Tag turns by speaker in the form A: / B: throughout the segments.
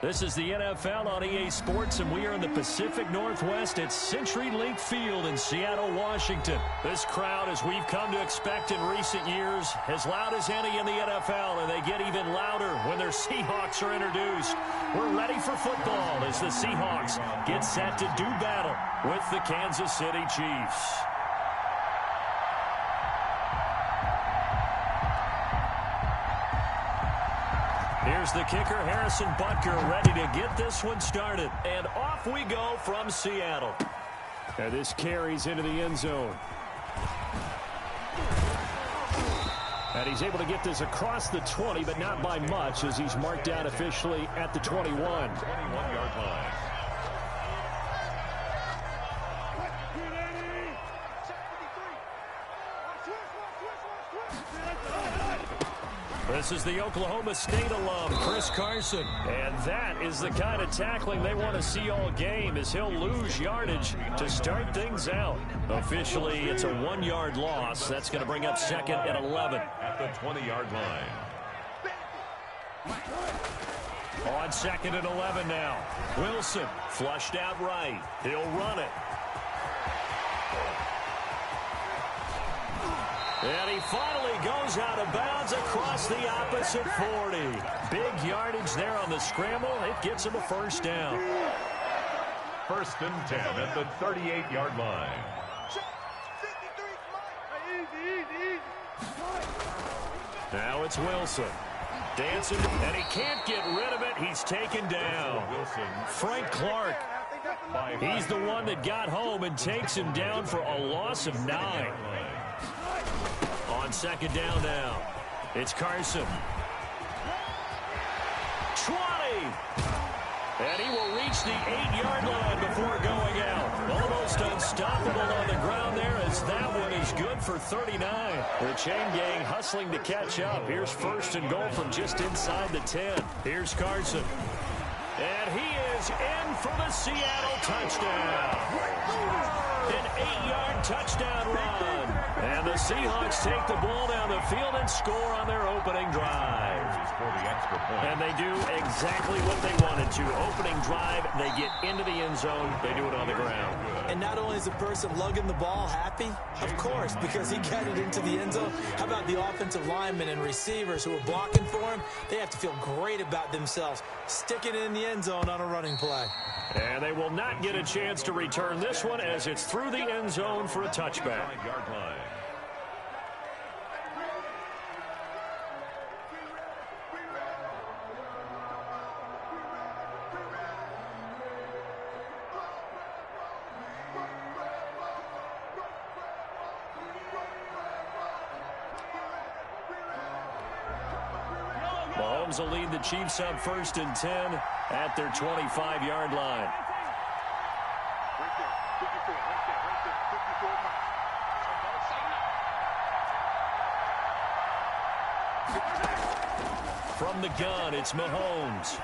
A: This is the NFL on EA Sports, and we are in the Pacific Northwest at CenturyLink Field in Seattle, Washington. This crowd, as we've come to expect in recent years, as loud as any in the NFL, and they get even louder when their Seahawks are introduced. We're ready for football as the Seahawks get set to do battle with the Kansas City Chiefs. Here's the kicker, Harrison Butker, ready to get this one started. And off we go from Seattle. And this carries into the end zone. And he's able to get this across the 20, but not by much, as he's marked down officially at the 21.
B: 21-yard line.
A: This is the Oklahoma State alum, Chris Carson. And that is the kind of tackling they want to see all game, as he'll lose yardage to start things out. Officially, it's a 1-yard loss. That's going to bring up second and 11.
B: At the 20-yard line.
A: On second and 11 now. Wilson flushed out right. He'll run it. And he finally goes out of bounds across the opposite 40. Big yardage there on the scramble. It gets him a first down.
B: First and 10 at the 38-yard line.
A: Now it's Wilson. Dancing, and he can't get rid of it. He's taken down. Frank Clark. He's the one that got home and takes him down for a loss of 9. On second down now, it's Carson. 20! And he will reach the 8-yard line before going out. Almost unstoppable on the ground there, as that one is good for 39. The chain gang hustling to catch up. Here's first and goal from just inside the 10. Here's Carson. And he is in for the Seattle touchdown. An 8-yard touchdown run. And the Seahawks take the ball down the field and score on their opening drive. And they do exactly what they wanted to. Opening drive, they get into the end zone. They do it on the ground.
C: And not only is the person lugging the ball happy, of course, because he got it into the end zone. How about the offensive linemen and receivers who are blocking for him? They have to feel great about themselves, sticking it in the end zone on a running play.
A: And they will not get a chance to return this one, as it's through the end zone for a touchback. Mahomes will lead the Chiefs up first and 10 at their 25-yard line. From the gun, it's Mahomes.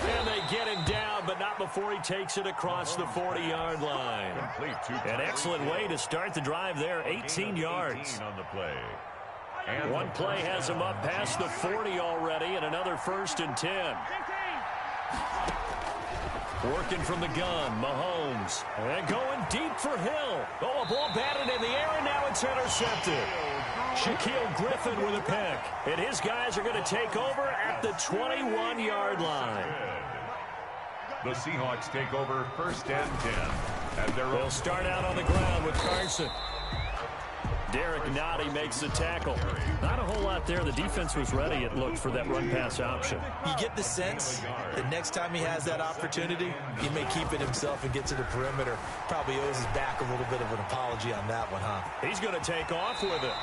A: And they get him down, but not before he takes it across the 40-yard line. An excellent way to start the drive there, 18 yards.
B: On the play.
A: One play has him up past the 40 already, and another first and 10. Working from the gun, Mahomes. And going deep for Hill. Oh, a ball batted in the air, and now it's intercepted. Shaquille Griffin with a pick. And his guys are going to take over at the 21-yard line.
B: The Seahawks take over first and 10.
A: They'll start out on the ground with Carson. Derek Nottie makes the tackle. Not a whole lot there. The defense was ready, it looked, for that run-pass option.
C: You get the sense that next time he has that opportunity, he may keep it himself and get to the perimeter. Probably owes his back a little bit of an apology on that one, huh?
A: He's going to take off with it.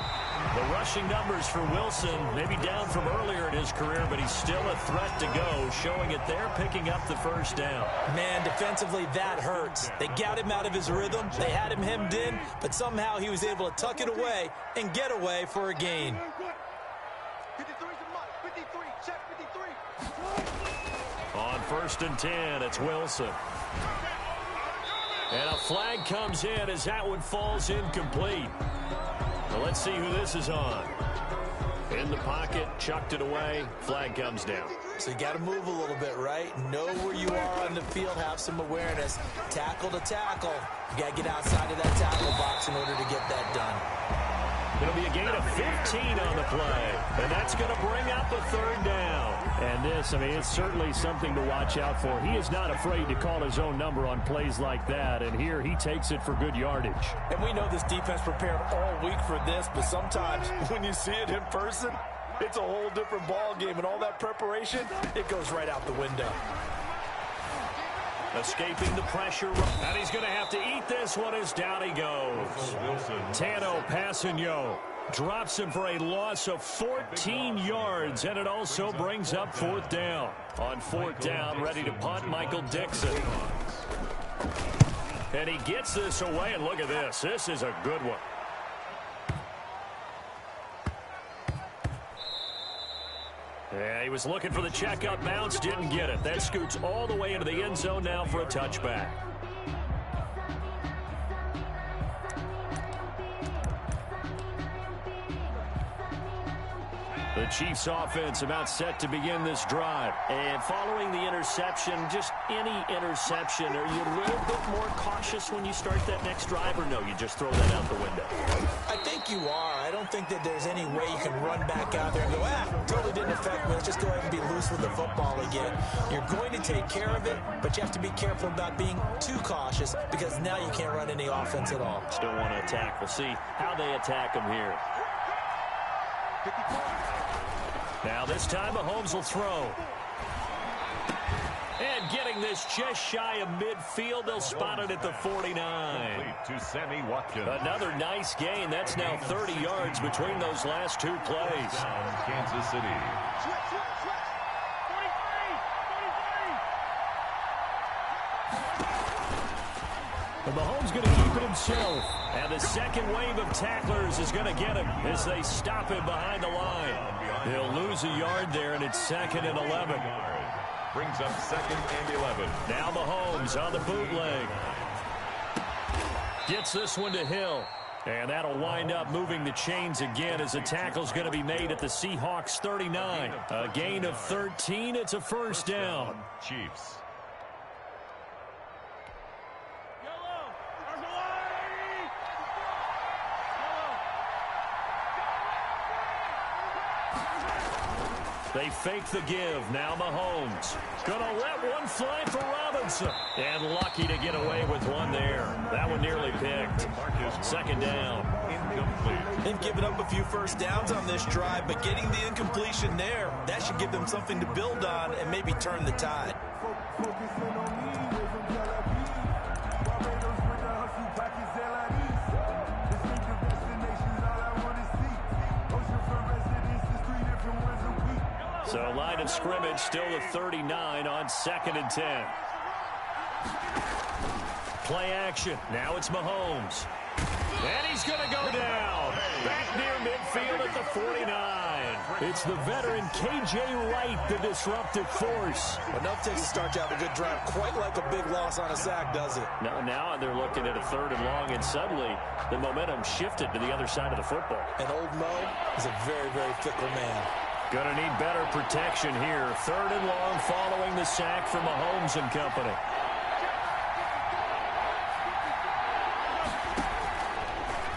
A: The rushing numbers for Wilson, maybe down from earlier in his career, but he's still a threat to go, showing it there, picking up the first down.
C: Man, defensively, that hurts. They got him out of his rhythm. They had him hemmed in, but somehow he was able to tuck it away and get away for a gain.
A: On first and 10, it's Wilson. And a flag comes in as that one falls incomplete. Well, let's see who this is on. In the pocket, chucked it away, flag comes down.
C: So you got to move a little bit, right? Know where you are on the field, have some awareness. Tackle to tackle. You got to get outside of that tackle box in order to get that done.
A: It'll be a gain of 15 on the play, and that's going to bring up a third down. And this, I mean, it's certainly something to watch out for. He is not afraid to call his own number on plays like that, and here he takes it for good yardage.
C: And we know this defense prepared all week for this, but sometimes when you see it in person, it's a whole different ball game, and all that preparation, it goes right out the window.
A: Escaping the pressure, and he's going to have to eat this one as down he goes. Tano Passanio drops him for a loss of 14 yards, and it also brings up fourth down. On fourth down, ready to punt, Michael Dixon. And he gets this away, and look at this. This is a good one. Yeah, he was looking for the checkup bounce, didn't get it. That scoots all the way into the end zone now for a touchback. The Chiefs offense about set to begin this drive. And following the interception, just any interception, are you a little bit more cautious when you start that next drive, or no, you just throw that out the window?
C: I think you are. I don't think that there's any way you can run back out there and go, totally didn't affect me. Let's just go ahead and be loose with the football again. You're going to take care of it, but you have to be careful about being too cautious because now you can't run any offense at all.
A: Still want to attack. We'll see how they attack him here. Now this time Mahomes will throw. And getting this just shy of midfield, they'll spot it at the 49.
B: To Sammy Watkins.
A: Another nice gain. That's now 30 yards between those last two plays.
B: Down Kansas City.
A: But Mahomes going to keep it himself. And the second wave of tacklers is going to get him as they stop him behind the line. He'll lose a yard there, and it's 2nd and 11.
B: Brings up 2nd and 11.
A: Now Mahomes on the bootleg. Gets this one to Hill. And that'll wind up moving the chains again as the tackle's going to be made at the Seahawks 39. A gain of 13. It's a first down.
B: Chiefs.
A: They fake the give. Now Mahomes. Gonna let one fly for Robinson. And lucky to get away with one there. That one nearly picked. 2nd down.
B: Incomplete.
C: They've given up a few first downs on this drive, but getting the incompletion there, that should give them something to build on and maybe turn the tide.
A: So line of scrimmage still the 39 on 2nd and 10. Play action. Now it's Mahomes. And he's going to go down. Back near midfield at the 49. It's the veteran K.J. Wright, the disruptive force.
C: Enough takes to start to have a good drive. Quite like a big loss on a sack, does it?
A: Now they're looking at a 3rd and long, and suddenly the momentum shifted to the other side of the football.
C: And old Mo is a very, very fickle man.
A: Gonna need better protection here. 3rd and long following the sack from Mahomes and company.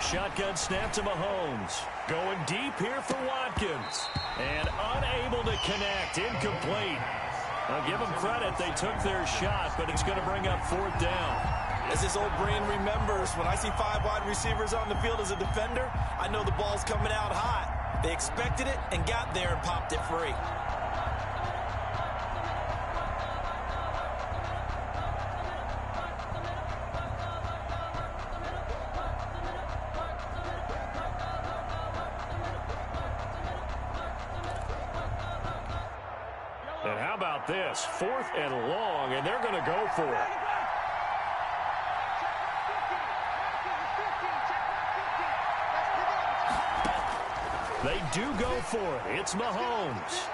A: Shotgun snap to Mahomes. Going deep here for Watkins. And unable to connect. Incomplete. I'll give them credit. They took their shot, but it's going to bring up 4th down.
C: As this old brain remembers, when I see 5 wide receivers on the field as a defender, I know the ball's coming out hot. They expected it and got there and popped it free.
A: And how about this? 4th and long, and they're going to go for it. They do go for it. It's Mahomes.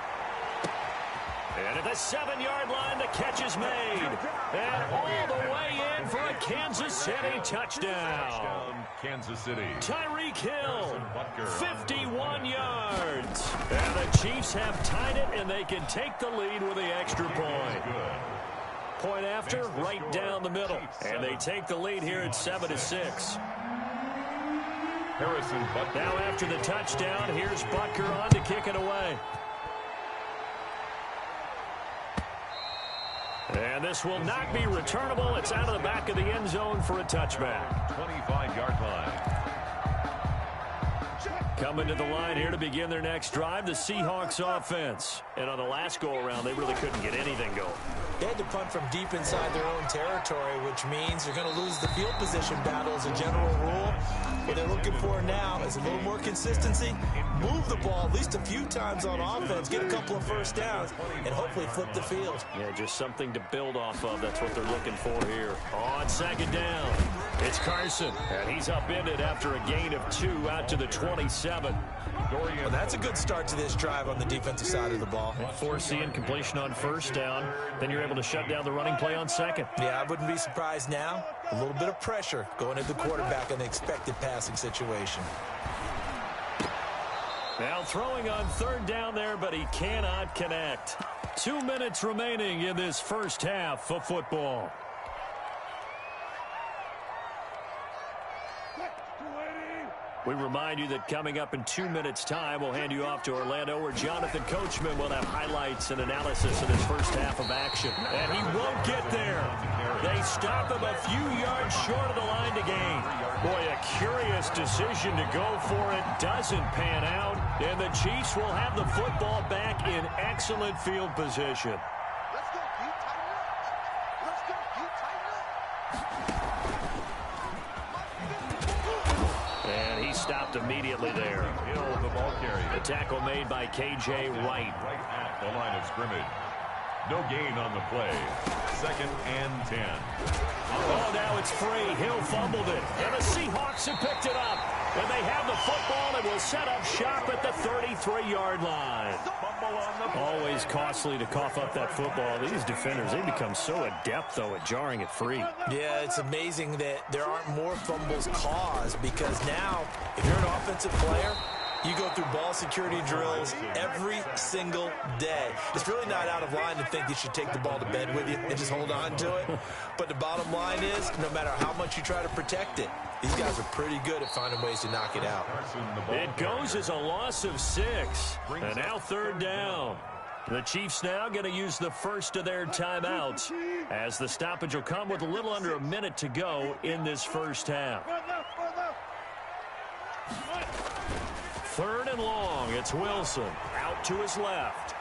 A: And at the 7-yard line, the catch is made. And all the way in for a Kansas City touchdown.
B: Kansas City.
A: Tyreek Hill, 51 yards. And the Chiefs have tied it, and they can take the lead with the extra point. Point after, right down the middle. And they take the lead here at 7-6.
B: Harrison Butker.
A: Now after the touchdown, here's Butker on to kick it away. And this will not be returnable. It's out of the back of the end zone for a touchback.
B: 25-yard line.
A: Coming to the line here to begin their next drive, the Seahawks offense. And on the last go-around, they really couldn't get anything going.
C: They had to punt from deep inside their own territory, which means they're going to lose the field position battle as a general rule. What they're looking for now is a little more consistency, move the ball at least a few times on offense, get a couple of first downs, and hopefully flip the field.
A: Yeah, just something to build off of. That's what they're looking for here. On second down, it's Carson, and he's upended after a gain of 2 out to the 27.
C: Well, that's a good start to this drive on the defensive side of the ball.
A: Forcing incompletion on first down, then you're able to shut down the running play on second.
C: Yeah, I wouldn't be surprised now. A little bit of pressure going at the quarterback in the expected passing situation.
A: Now throwing on third down there, but he cannot connect. 2 minutes remaining in this first half of football. We remind you that coming up in 2 minutes' time, we'll hand you off to Orlando, where Jonathan Coachman will have highlights and analysis of this first half of action. And he won't get there. They stop him a few yards short of the line to gain. Boy, a curious decision to go for it. Doesn't pan out. And the Chiefs will have the football back in excellent field position. Stopped immediately there.
B: Hill, the ball carrier.
A: The tackle made by K.J. Wright.
B: Right at the line of scrimmage. No gain on the play. 2nd and 10.
A: Oh, now it's free. Hill fumbled it. And the Seahawks have picked it up. And they have the football and will set up shop at the 33-yard line. Always costly to cough up that football. These defenders, they become so adept, though, at jarring it free.
C: Yeah, it's amazing that there aren't more fumbles caused, because now, if you're an offensive player, you go through ball security drills every single day. It's really not out of line to think you should take the ball to bed with you and just hold on to it. But the bottom line is, no matter how much you try to protect it, these guys are pretty good at finding ways to knock it out.
A: It goes as a loss of 6. And now third down. The Chiefs now going to use the first of their timeouts, as the stoppage will come with a little under a minute to go in this first half. 3rd and long. It's Wilson out to his left.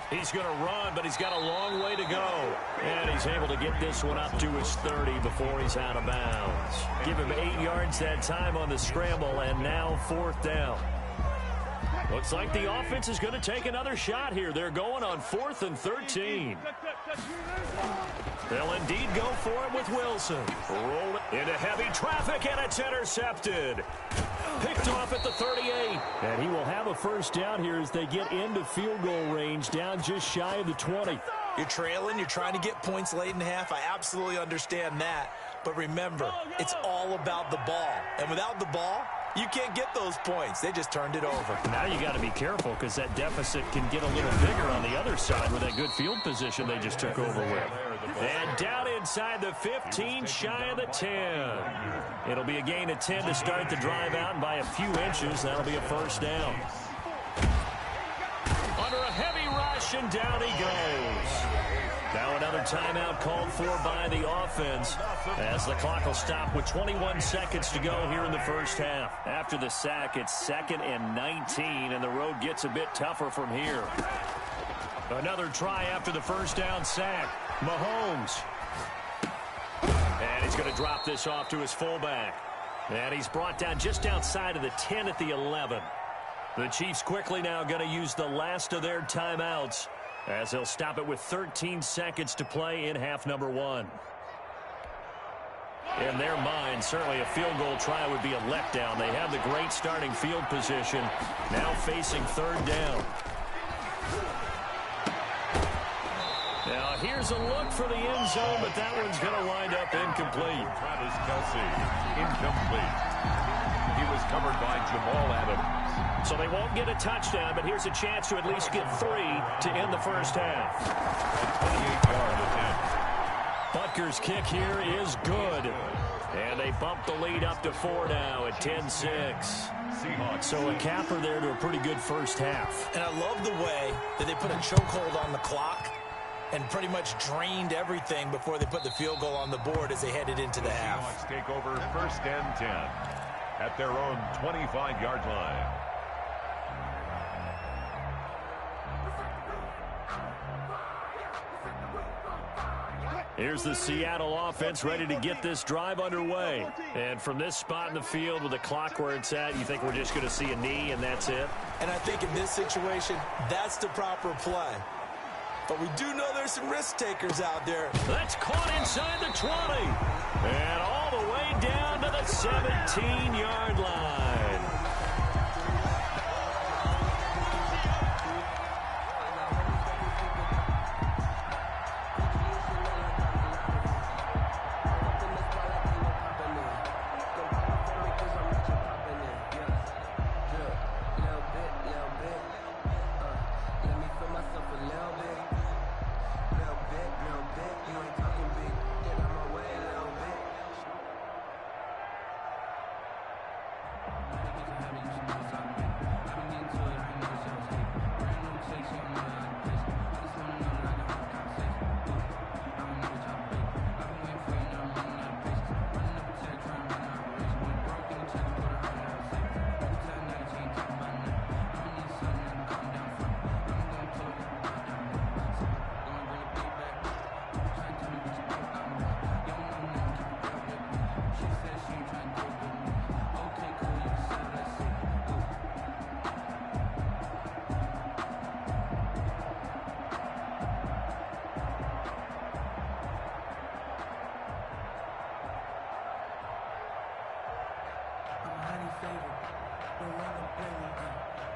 A: He's going to run, but he's got a long way to go. And he's able to get this one up to his 30 before he's out of bounds. Give him 8 yards that time on the scramble, and now 4th down. Looks like the offense is going to take another shot here. They're going on 4th and 13. They'll indeed go for it with Wilson. Roll it into heavy traffic, and it's intercepted. Picked off at the 38. And he will have a first down here as they get into field goal range, down just shy of the 20.
C: You're trailing. You're trying to get points late in the half. I absolutely understand that. But remember, it's all about the ball. And without the ball, you can't get those points. They just turned it over.
A: Now you got to be careful, because that deficit can get a little bigger on the other side with that good field position they just took over with. And down inside the 15, shy of the 10. It'll be a gain of 10 to start the drive out, and by a few inches, that'll be a first down. Under a heavy rush, and down he goes. Now another timeout called for by the offense, as the clock will stop with 21 seconds to go here in the first half. After the sack, it's 2nd and 19, and the road gets a bit tougher from here. Another try after the first down sack. Mahomes. And he's going to drop this off to his fullback. And he's brought down just outside of the 10 at the 11. The Chiefs quickly now going to use the last of their timeouts, as they'll stop it with 13 seconds to play in half number 1. In their mind, certainly a field goal try would be a letdown. They have the great starting field position, now facing 3rd down. Now here's a look for the end zone, but that one's going to wind up incomplete.
B: Travis Kelce, incomplete. He was covered by Jamal Adams.
A: So they won't get a touchdown, but here's a chance to at least get 3 to end the first half.
B: A 28-yard attempt.
A: Butker's kick here is good. And they bump the lead up to 4 now at 10-6.
B: Seahawks.
A: So a capper there to a pretty good first half.
C: And I love the way that they put a chokehold on the clock and pretty much drained everything before they put the field goal on the board as they headed into the half.
B: Seahawks take over first and 10 at their own 25-yard line.
A: Here's the Seattle offense ready to get this drive underway. And from this spot in the field with the clock where it's at, you think we're just going to see a knee and that's it?
C: And I think in this situation, that's the proper play. But we do know there's some risk takers out there.
A: That's caught inside the 20. And all the way down to the 17-yard line.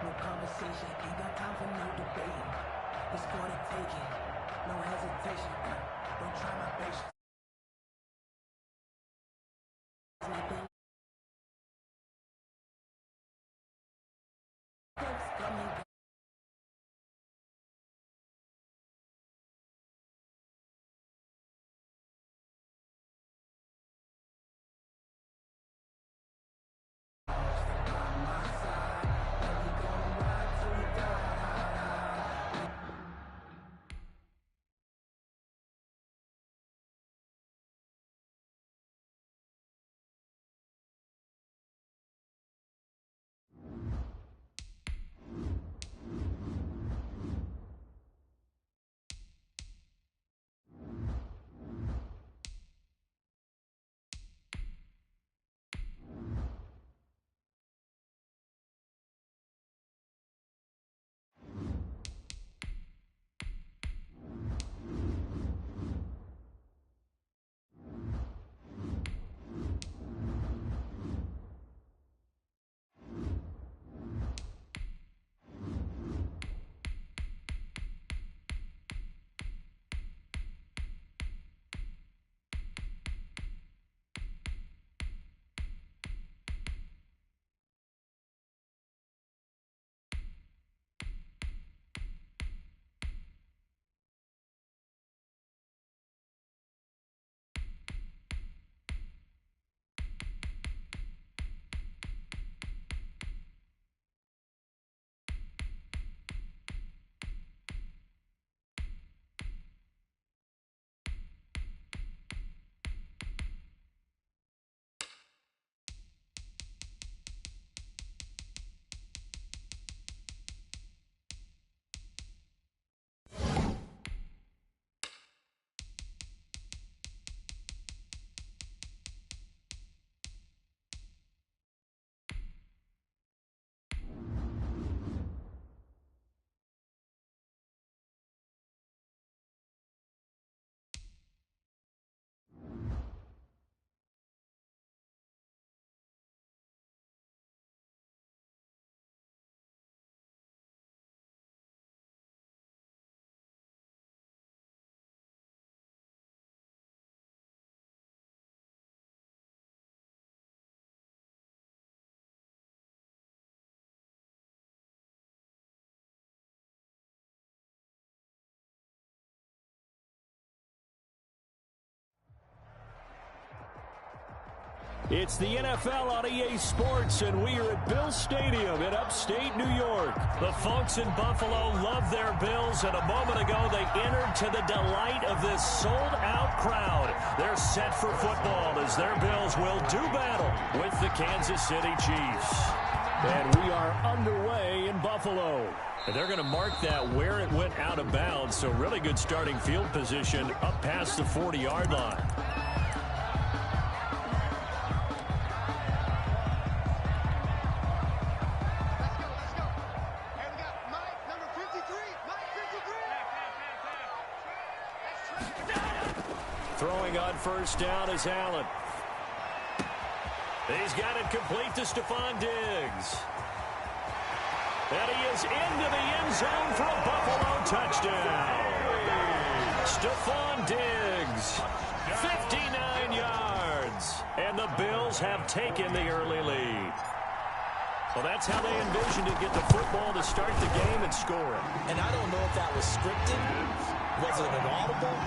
D: No conversation, ain't got time for no debating. It's for the taking, no hesitation. Don't try my patience.
A: It's the NFL on EA Sports, and we are at Bill Stadium in upstate New York. The folks in Buffalo love their Bills, and a moment ago they entered to the delight of this sold-out crowd. They're set for football as their Bills will do battle with the Kansas City Chiefs. And we are underway in Buffalo. And they're going to mark that where it went out of bounds, so really good starting field position up past the 40-yard line. Throwing on first down is Allen. He's got it complete to Stephon Diggs. And he is into the end zone for a Buffalo touchdown. Stephon Diggs, 59 yards. And the Bills have taken the early lead. Well, that's how they envisioned to get the football to start the game and score it.
C: And I don't know if that was scripted. Was it an audible?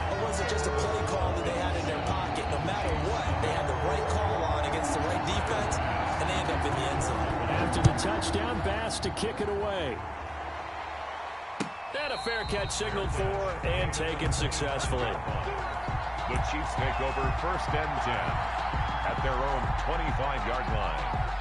C: Or was it just a play call that they had in their pocket? No matter what, they had the right call on against the right defense, and they end up in the end zone.
A: After the touchdown, Bass to kick it away. And a fair catch signaled for and taken successfully.
B: The Chiefs take over 1st and 10 at their own 25-yard line.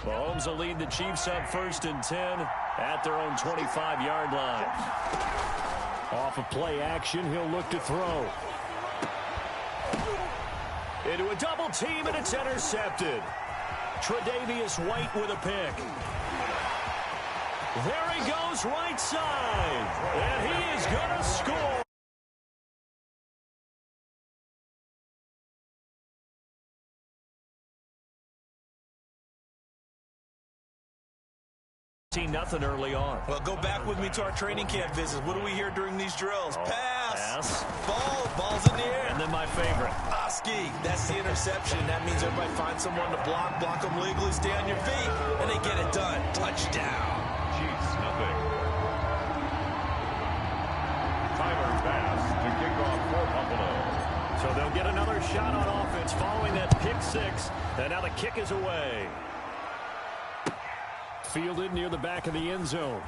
A: Mahomes will lead the Chiefs up 1st and 10 at their own 25-yard line. Off of play action, he'll look to throw. Into a double team, and it's intercepted. Tre'Davious White with a pick. There he goes, right side. And he is going to score. Nothing early on.
C: Well, go back with me to our training camp visits. What do we hear during these drills? Pass. Ball's in the air.
A: And then my favorite.
C: Oski. That's the interception. That means everybody finds someone to block them legally, stay on your feet, and they get it done. Touchdown.
B: Chiefs, nothing. Tyler Bass to kick off for Buffalo.
A: So they'll get another shot on offense following that pick six. And now the kick is away. Fielded near the back of the end zone.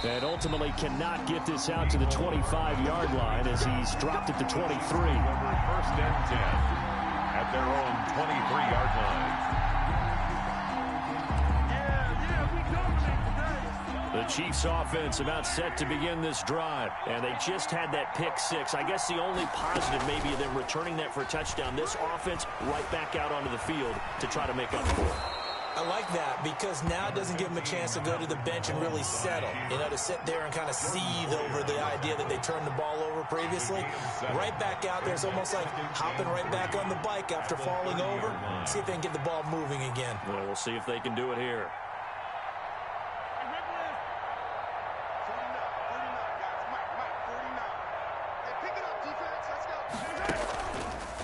A: And ultimately cannot get this out to the 25-yard line as he's dropped at the 23.
B: 1st and 10 at their own 23-yard line.
A: The Chiefs offense about set to begin this drive, and they just had that pick six. I guess the only positive maybe of them returning that for a touchdown. This offense right back out onto the field to try to make up for it.
C: I like that because now it doesn't give them a chance to go to the bench and really settle. You know, to sit there and kind of seethe over the idea that they turned the ball over previously. Right back out there. It's almost like hopping right back on the bike after falling over. See if they can get the ball moving again.
A: Well, we'll see if they can do it here.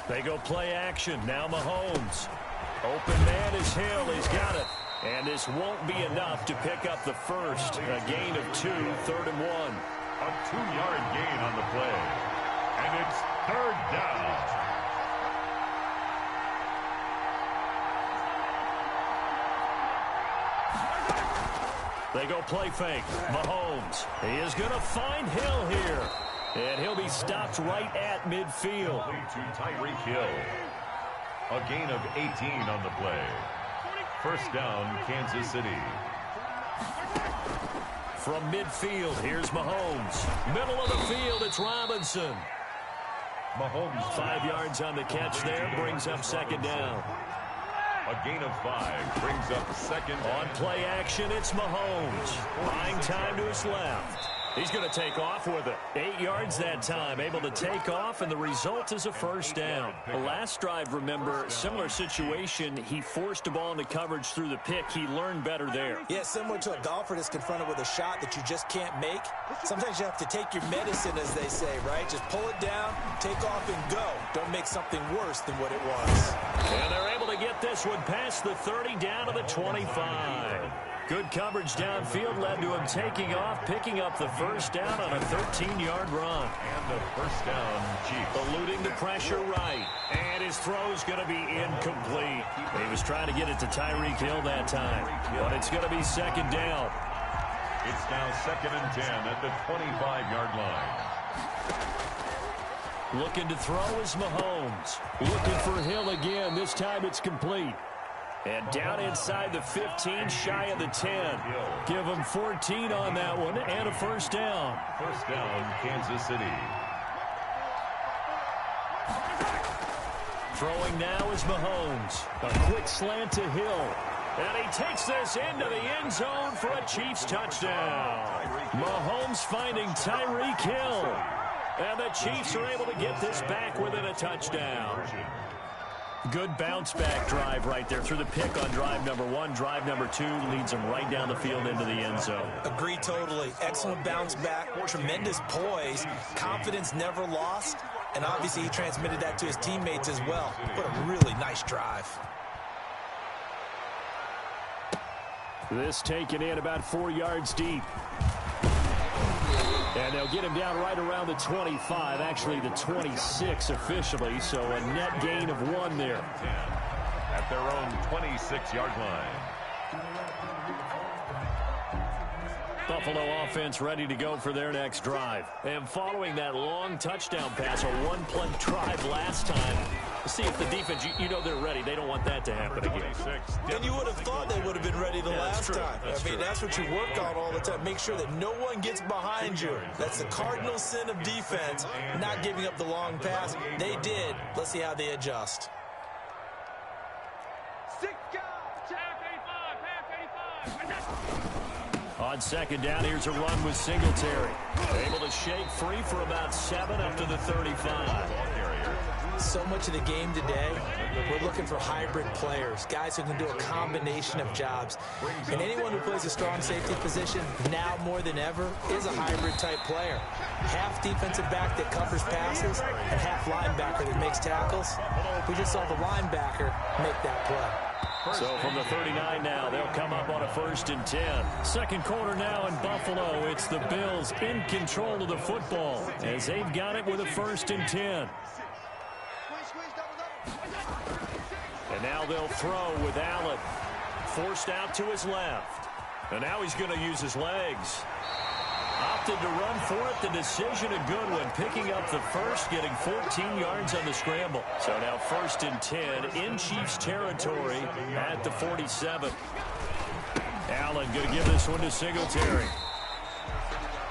A: They go play action. Now Mahomes. Open man is Hill. He's got it. And this won't be enough to pick up the first. A gain of 2, 3rd and 1.
B: A 2-yard gain on the play. And it's 3rd down.
A: They go play fake. Mahomes. He is going to find Hill here. And he'll be stopped right at midfield.
B: To Tyreek Hill. A gain of 18 on the play. 1st down, Kansas City.
A: From midfield, here's Mahomes. Middle of the field, it's Robinson.
B: Mahomes
A: 5 yards on the catch there, brings up 2nd down.
B: A gain of 5 brings up 2nd down.
A: On play action, it's Mahomes. Buying time to his left. He's going to take off with it. 8 yards that time, able to take off, and the result is a first down. The last drive, remember, similar situation. He forced a ball into coverage through the pick. He learned better there.
C: Yeah, similar to a golfer that's confronted with a shot that you just can't make. Sometimes you have to take your medicine, as they say, right? Just pull it down, take off, and go. Don't make something worse than what it was.
A: And they're able to get this one past the 30 down to the 25. Good coverage downfield led to him taking off, picking up the first down on a 13-yard run.
B: And the first down, Chiefs.
A: Eluding the pressure right. And his throw's going to be incomplete. He was trying to get it to Tyreek Hill that time. But it's going to be second down.
B: It's now 2nd and 10 at the 25-yard line.
A: Looking to throw is Mahomes. Looking for Hill again. This time it's complete. And down inside the 15, shy of the 10. Give him 14 on that one and a first down.
B: First down, Kansas City.
A: Throwing now is Mahomes. A quick slant to Hill. And he takes this into the end zone for a Chiefs touchdown. Mahomes finding Tyreek Hill. And the Chiefs are able to get this back within a touchdown. Good bounce-back drive right there through the pick on drive number 1. Drive number 2 leads them right down the field into the end zone.
C: Agree totally. Excellent bounce-back, tremendous poise, confidence never lost, and obviously he transmitted that to his teammates as well. What a really nice drive.
A: This taken in about 4 yards deep. And they'll get him down right around the 25, actually the 26 officially, so a net gain of 1 there.
B: At their own 26-yard line.
A: Buffalo offense ready to go for their next drive. And following that long touchdown pass, a one-play drive last time, we'll see if the defense, you know they're ready. They don't want that to happen again.
C: And you would have thought they would have been ready the last time. I mean, that's what you work on all the time. Make sure that no one gets behind you. That's the cardinal sin of defense, not giving up the long pass. They did. Let's see how they adjust.
A: On second down, here's a run with Singletary. Able to shake free for about 7 up to the 35.
C: So much of the game today, we're looking for hybrid players, guys who can do a combination of jobs. And anyone who plays a strong safety position, now more than ever, is a hybrid-type player. Half defensive back that covers passes and half linebacker that makes tackles. We just saw the linebacker make that play.
A: So from the 39 now, they'll come up on a 1st and 10. Second quarter now in Buffalo. It's the Bills in control of the football as they've got it with a 1st and 10. And now they'll throw with Allen. Forced out to his left. And now he's going to use his legs. Opted to run for it. The decision a good one. Picking up the first, getting 14 yards on the scramble. So now 1st and 10 in Chiefs territory at the 47. Allen going to give this one to Singletary.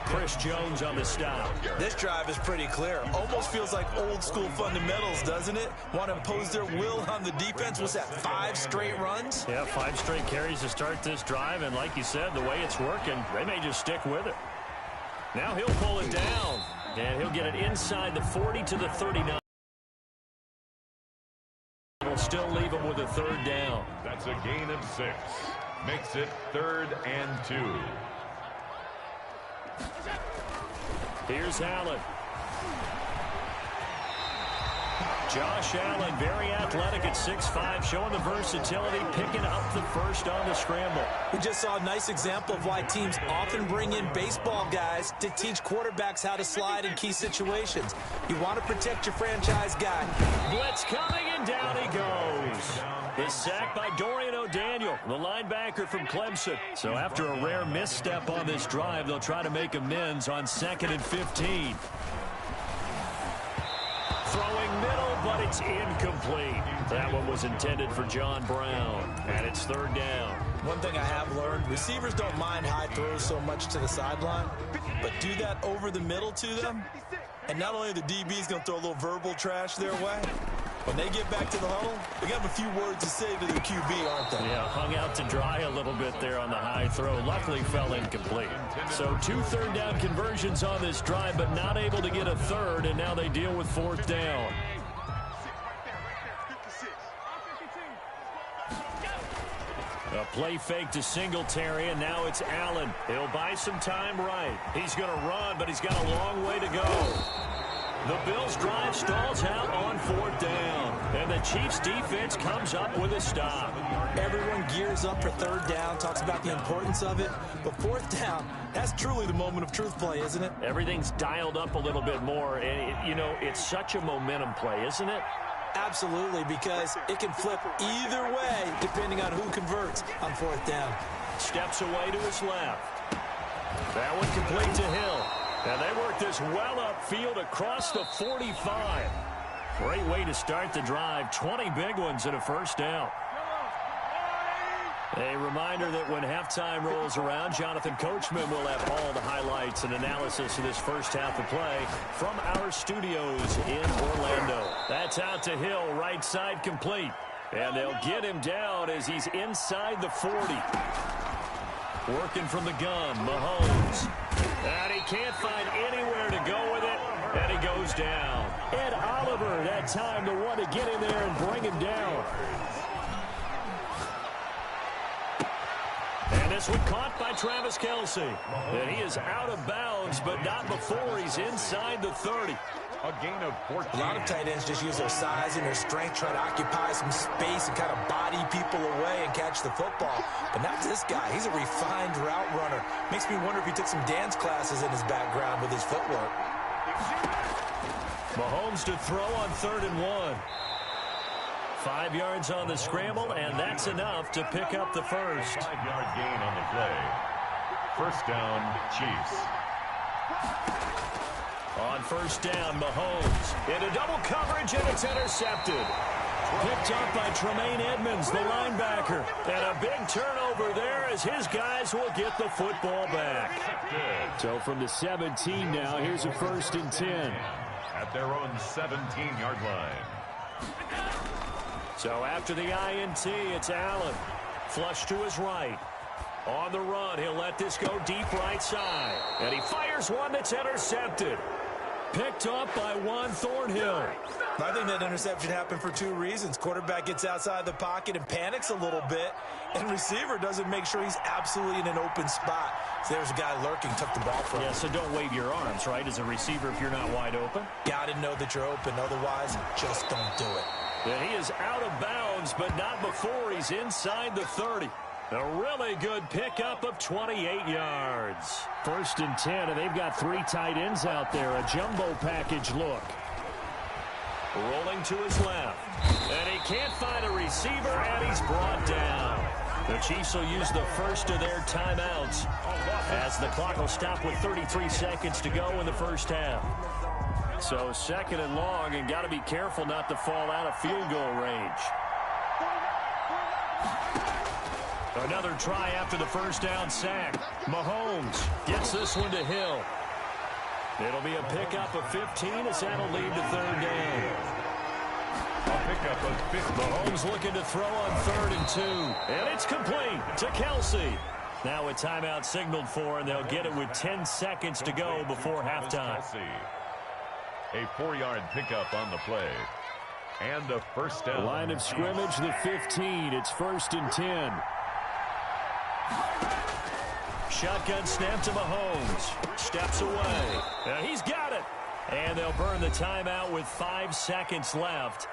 A: Chris Jones on the stop.
C: This drive is pretty clear. Almost feels like old school fundamentals, doesn't it? Want to impose their will on the defense. What's that, 5 straight runs?
A: Yeah, 5 straight carries to start this drive. And like you said, the way it's working, they may just stick with it. Now he'll pull it down. And he'll get it inside the 40 to the 39. It'll still leave him with a 3rd down.
B: That's a gain of 6. Makes it 3rd and 2.
A: Here's Allen. Josh Allen, very athletic at 6'5", showing the versatility, picking up the first on the scramble.
C: We just saw a nice example of why teams often bring in baseball guys to teach quarterbacks how to slide in key situations. You want to protect your franchise guy.
A: Blitz coming, and down he goes. The sack by Dorian O'Daniel, the linebacker from Clemson. So after a rare misstep on this drive, they'll try to make amends on 2nd and 15. Throwing middle, but it's incomplete. That one was intended for John Brown, and it's 3rd down.
C: One thing I have learned, receivers don't mind high throws so much to the sideline, but do that over the middle to them, and not only are the DBs going to throw a little verbal trash their way, When they get back to the huddle, they got a few words to say to their QB, aren't they?
A: Yeah, hung out to dry a little bit there on the high throw. Luckily fell incomplete. So 2 third-down conversions on this drive, but not able to get a third, and now they deal with 4th down. A play fake to Singletary, and now it's Allen. He'll buy some time right. He's going to run, but he's got a long way to go. The Bills' drive stalls out on 4th down, and the Chiefs' defense comes up with a stop.
C: Everyone gears up for 3rd down, talks about the importance of it, but 4th down, that's truly the moment of truth play, isn't it?
A: Everything's dialed up a little bit more, and, you know, it's such a momentum play, isn't it?
C: Absolutely, because it can flip either way depending on who converts on 4th down.
A: Steps away to his left. That one complete to Hill. And they work this well upfield across the 45. Great way to start the drive. 20 big ones and a 1st down. A reminder that when halftime rolls around, Jonathan Coachman will have all the highlights and analysis of this first half of play from our studios in Orlando. That's out to Hill, right side complete. And they'll get him down as he's inside the 40. Working from the gun, Mahomes. And he can't find anywhere to go with it, and he goes down. Ed Oliver, that time, the one to get in there and bring him down. And this one caught by Travis Kelce. And he is out of bounds, but not before he's inside the 30.
B: A gain of 14.
C: A lot of tight ends just use their size and their strength, try to occupy some space and kind of body people away and catch the football. But not this guy. He's a refined route runner. Makes me wonder if he took some dance classes in his background with his footwork.
A: Mahomes to throw on 3rd and 1. 5 yards on the scramble, and that's enough to pick up the first.
B: 5-yard gain on the play. 1st down, Chiefs.
A: On 1st down, Mahomes into double coverage, and it's intercepted. Picked up by Tremaine Edmonds, the linebacker. And a big turnover there as his guys will get the football back. So from the 17 now, here's a 1st and 10.
B: At their own 17-yard line.
A: So after the INT, it's Allen. Flush to his right. On the run, he'll let this go deep right side. And he fires one that's intercepted. Picked up by Juan Thornhill.
C: I think that interception happened for 2 reasons. Quarterback gets outside the pocket and panics a little bit, and receiver doesn't make sure he's absolutely in an open spot. So there's a guy lurking, took the ball from him.
A: Yeah, so don't wave your arms, right, as a receiver if you're not wide open?
C: Got to know that you're open. Otherwise, just don't do it.
A: And he is out of bounds, but not before he's inside the 30. A really good pickup of 28 yards. 1st and 10, and they've got 3 tight ends out there. A jumbo package look. Rolling to his left. And he can't find a receiver, and he's brought down. The Chiefs will use the first of their timeouts as the clock will stop with 33 seconds to go in the first half. So 2nd and long, and got to be careful not to fall out of field goal range. Another try after the 1st down sack. Mahomes gets this one to Hill. It'll be a pickup of 15 as that'll lead to 3rd down.
B: A pickup of 15.
A: Mahomes looking to throw on 3rd and 2. And it's complete to Kelce. Now a timeout signaled for, and they'll get it with 10 seconds to go before halftime.
B: A 4-yard pickup on the play. And a 1st down.
A: Line of scrimmage, the 15. It's 1st and 10. Shotgun snap to Mahomes. Steps away. And he's got it. And they'll burn the timeout with 5 seconds left.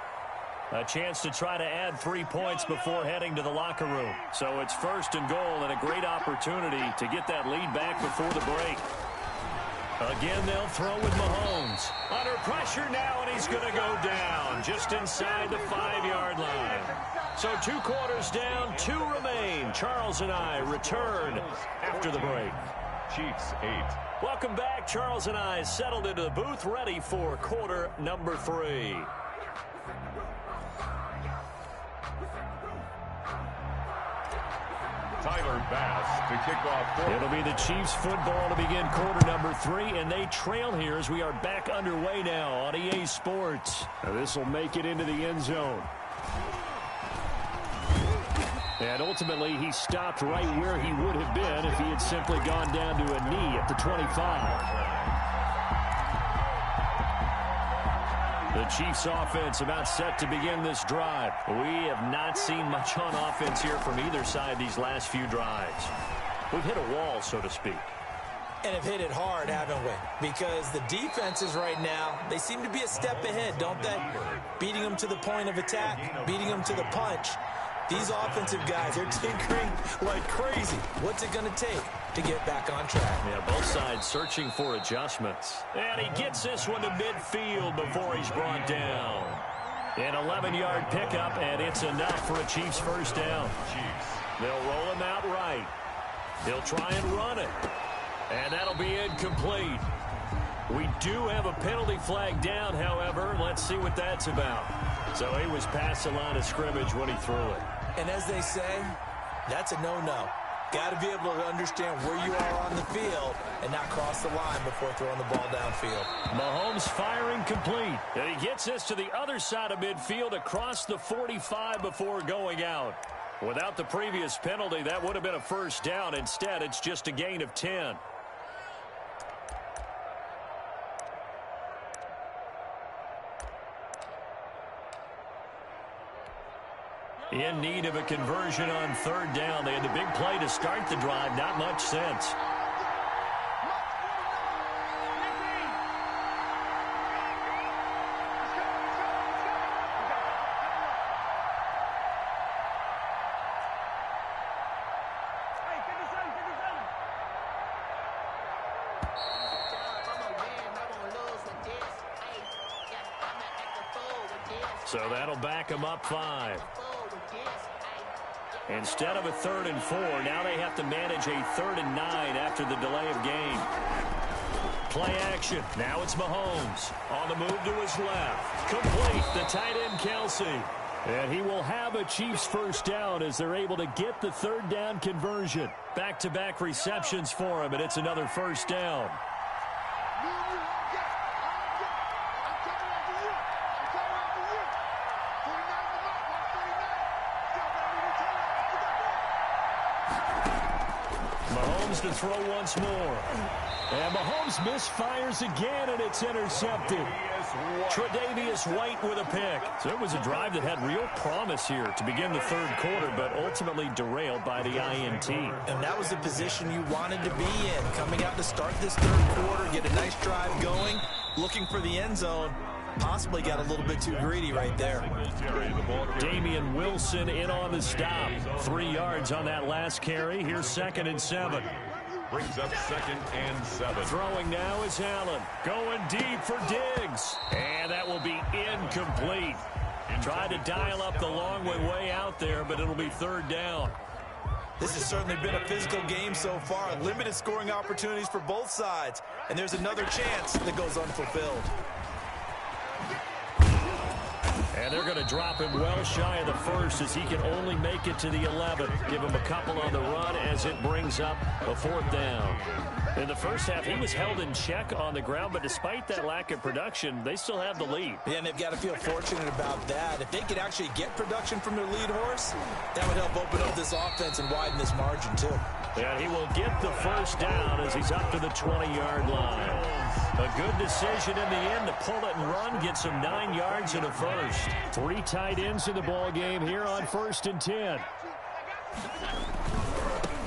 A: A chance to try to add 3 points before heading to the locker room. So it's 1st and goal, and a great opportunity to get that lead back before the break. Again, they'll throw with Mahomes. Under pressure now, and he's going to go down just inside the 5-yard line. So 2 quarters down, 2 remain. Charles and I return after the break.
B: Chiefs 8.
A: Welcome back. Charles and I settled into the booth, ready for quarter number 3.
B: Tyler Bass to kick off.
A: It'll be the Chiefs football to begin quarter number 3, and they trail here as we are back underway now on EA Sports. This will make it into the end zone. And ultimately, he stopped right where he would have been if he had simply gone down to a knee at the 25. The Chiefs offense about set to begin this drive. We have not seen much on offense here from either side these last few drives. We've hit a wall, so to speak.
C: And have hit it hard, haven't we? Because the defenses right now, they seem to be a step ahead, don't they? Beating them to the point of attack, beating them to the punch. These offensive guys, they're tinkering like crazy. What's it going to take to get back on track?
A: Yeah, both sides searching for adjustments. And he gets this one to midfield before he's brought down. An 11-yard pickup, and it's enough for a Chiefs first down. They'll roll him out right. He'll try and run it. And that'll be incomplete. We do have a penalty flag down, however. Let's see what that's about. So he was past the line of scrimmage when he threw it.
C: And as they say, that's a no-no. Got to be able to understand where you are on the field and not cross the line before throwing the ball downfield.
A: Mahomes firing complete. And he gets this to the other side of midfield across the 45 before going out. Without the previous penalty, that would have been a first down. Instead, it's just a gain of 10. In need of a conversion on third down. They had the big play to start the drive. Not much sense. So that'll back them up 5. Instead of a 3rd and 4, now they have to manage a 3rd and 9 after the delay of game. Play action. Now it's Mahomes. On the move to his left. Complete. The tight end, Kelsey. And he will have a Chiefs first down as they're able to get the 3rd down conversion. Back-to-back receptions for him, and it's another first down. To throw once more. And Mahomes misfires again, and it's intercepted. Tre'Davious White with a pick. So it was a drive that had real promise here to begin the 3rd quarter, but ultimately derailed by the INT.
C: And that was the position you wanted to be in. Coming out to start this 3rd quarter, get a nice drive going, looking for the end zone. Possibly got a little bit too greedy right there.
A: Damian Wilson in on the stop. 3 yards on that last carry. Here's 2nd and 7.
B: Brings up 2nd and 7.
A: Throwing now is Allen. Going deep for Diggs. And that will be incomplete. Tried to dial up the long way out there, but it'll be 3rd down.
C: This has certainly been a physical game so far. Limited scoring opportunities for both sides. And there's another chance that goes unfulfilled.
A: And they're going to drop him well shy of the 1st as he can only make it to the 11. Give him a couple on the run as it brings up a 4th down. In the first half, he was held in check on the ground, but despite that lack of production, they still have the lead.
C: Yeah, and they've got to feel fortunate about that. If they could actually get production from their lead horse, that would help open up this offense and widen this margin, too.
A: And he will get the first down as he's up to the 20-yard line. A good decision in the end to pull it and run, gets him 9 yards and a first. 3 tight ends in the ball game here on 1st and 10.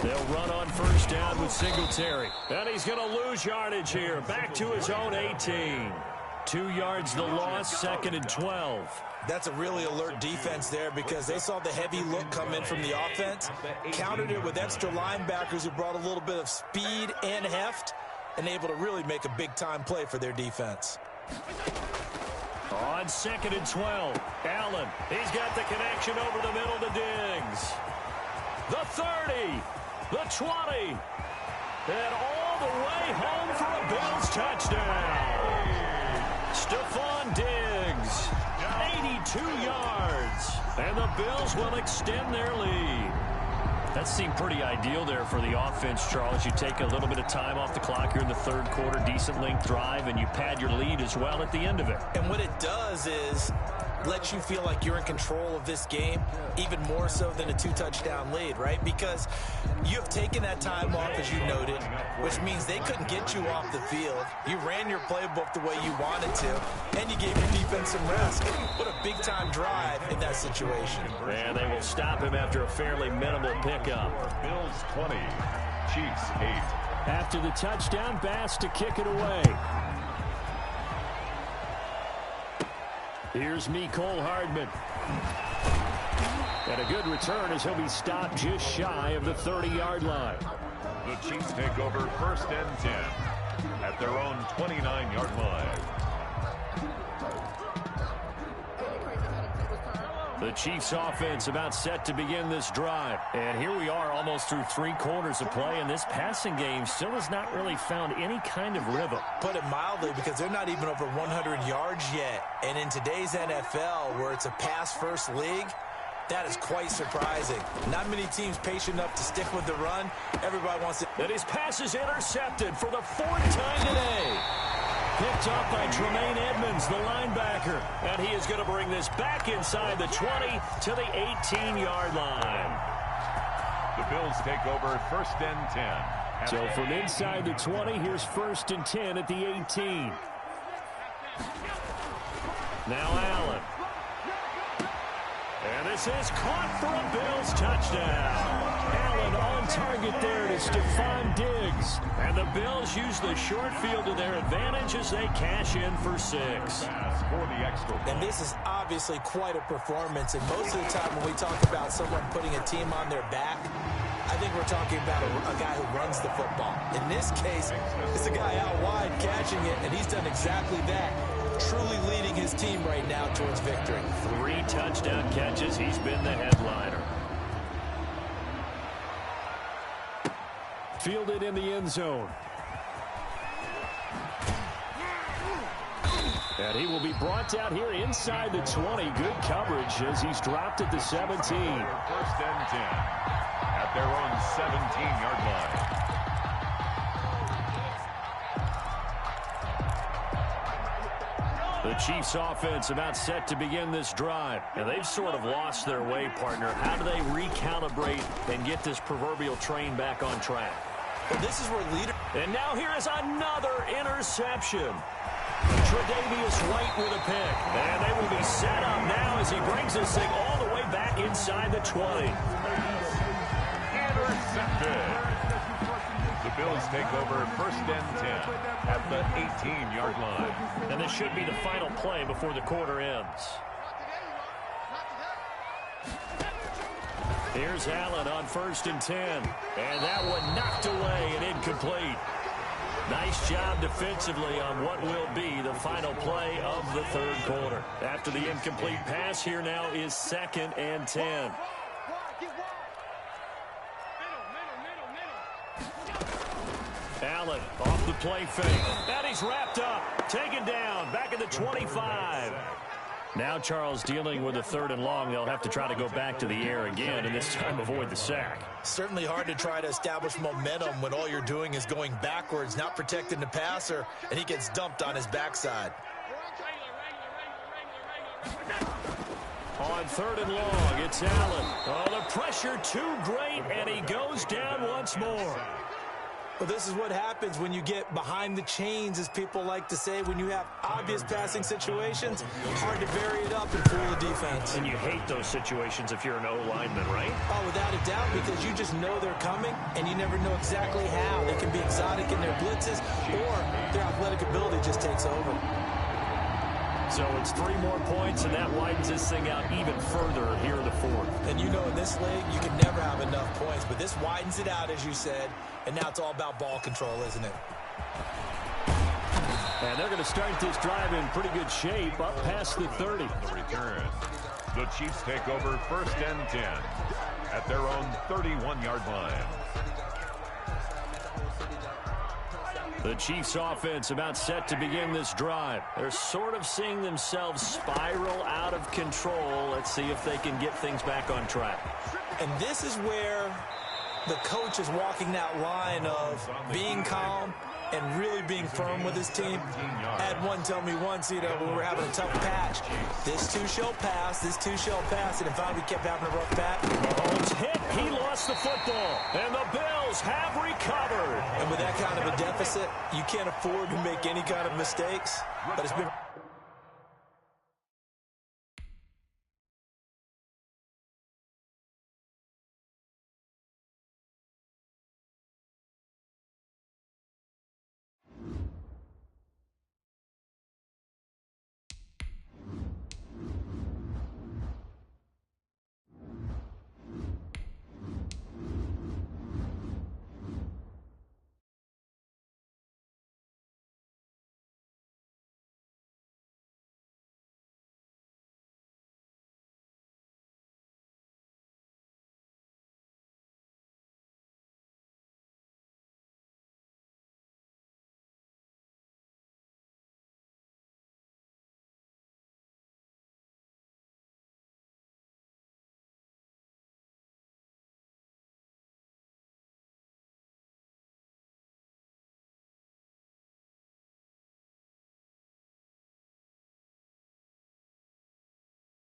A: They'll run on first down with Singletary. And he's going to lose yardage here. Back to his own 18. 2 yards the loss, 2nd and 12.
C: That's a really alert defense there because they saw the heavy look come in from the offense, countered it with extra linebackers who brought a little bit of speed and heft, and able to really make a big-time play for their defense.
A: On 2nd and 12, Allen. He's got the connection over the middle to Diggs. The 30, the 20, and all the way home for a Bills touchdown. Stephon Diggs, 82 yards, and the Bills will extend their lead. That seemed pretty ideal there for the offense, Charles. You take a little bit of time off the clock here in the third quarter, decent length drive, and you pad your lead as well at the end of it.
C: And what it does is let you feel like you're in control of this game, even more so than a 2-touchdown lead, right? Because you have taken that time off, as you noted, which means they couldn't get you off the field. You ran your playbook the way you wanted to, and you gave your defense some rest. What a big-time drive in that situation.
A: And they will stop him after a fairly minimal pickup.
B: Bills 20, Chiefs 8.
A: After the touchdown, Bass to kick it away. Here's Mecole Hardman. And a good return as he'll be stopped just shy of the 30-yard line.
B: The Chiefs take over 1st and 10 at their own 29-yard line.
A: The Chiefs offense about set to begin this drive. And here we are almost through 3 quarters of play, and this passing game still has not really found any kind of rhythm.
C: Put it mildly, because they're not even over 100 yards yet. And in today's NFL, where it's a pass-first league, that is quite surprising. Not many teams patient enough to stick with the run. Everybody wants it.
A: And his pass is intercepted for the 4th time today. Picked off by Tremaine Edmonds, the linebacker. And he is going to bring this back inside the 20 to the 18-yard line.
B: The Bills take over 1st and 10.
A: So from inside the 20, here's 1st and 10 at the 18. Now Allen. And this is caught for a Bills touchdown. Allen on target there to Stephon Diggs. And the Bills use the short field to their advantage as they cash in for 6.
C: And this is obviously quite a performance. And most of the time when we talk about someone putting a team on their back, I think we're talking about a guy who runs the football. In this case, it's a guy out wide catching it, and he's done exactly that. Truly leading his team right now towards victory.
A: 3 touchdown catches. He's been the headliner. Fielded in the end zone. And he will be brought down here inside the 20. Good coverage as he's dropped at the 17.
B: 1st and 10 at their own 17-yard line.
A: The Chiefs offense about set to begin this drive. And they've sort of lost their way, partner. How do they recalibrate and get this proverbial train back on track?
C: Well, this is where leader.
A: And now here is another interception. Tre'Davious White with a pick. And they will be set up now as he brings this thing all the way back inside the 20.
B: Intercepted. The Bills take over 1st and 10 at the 18-yard line.
A: And this should be the final play before the quarter ends. Here's Allen on 1st and 10. And that one knocked away and incomplete. Nice job defensively on what will be the final play of the 3rd quarter. After the incomplete pass, here now is 2nd and 10. Allen off the play fake. And he's wrapped up. Taken down. Back at the 25. Now Charles dealing with a 3rd and long. They'll have to try to go back to the air again and this time avoid the sack.
C: Certainly hard to try to establish momentum when all you're doing is going backwards, not protecting the passer, and he gets dumped on his backside.
A: On 3rd and long, it's Allen. Oh, the pressure too great, and he goes down once more.
C: Well, this is what happens when you get behind the chains, as people like to say, when you have obvious passing situations. Hard to vary it up and fool the defense.
A: And you hate those situations if you're an O-lineman, right?
C: Oh, without a doubt, because you just know they're coming, and you never know exactly how. They can be exotic in their blitzes, or their athletic ability just takes over.
A: So it's 3 more points, and that widens this thing out even further here in the 4th.
C: And you know in this league, you can never have enough points, but this widens it out, as you said, and now it's all about ball control, isn't it?
A: And they're going to start this drive in pretty good shape, up past the 30.
B: The return. The Chiefs take over 1st and 10 at their own 31-yard line.
A: The Chiefs offense about set to begin this drive. They're sort of seeing themselves spiral out of control. Let's see if they can get things back on track.
C: And this is where the coach is walking that line of being calm and really being firm with his team. I had one tell me once, when we were having a tough patch, this too shall pass, and if finally we kept having a rough patch.
A: Mahomes hit, he lost the football, and the Bills have recovered.
C: And with that kind of a deficit, you can't afford to make any kind of mistakes, but it's been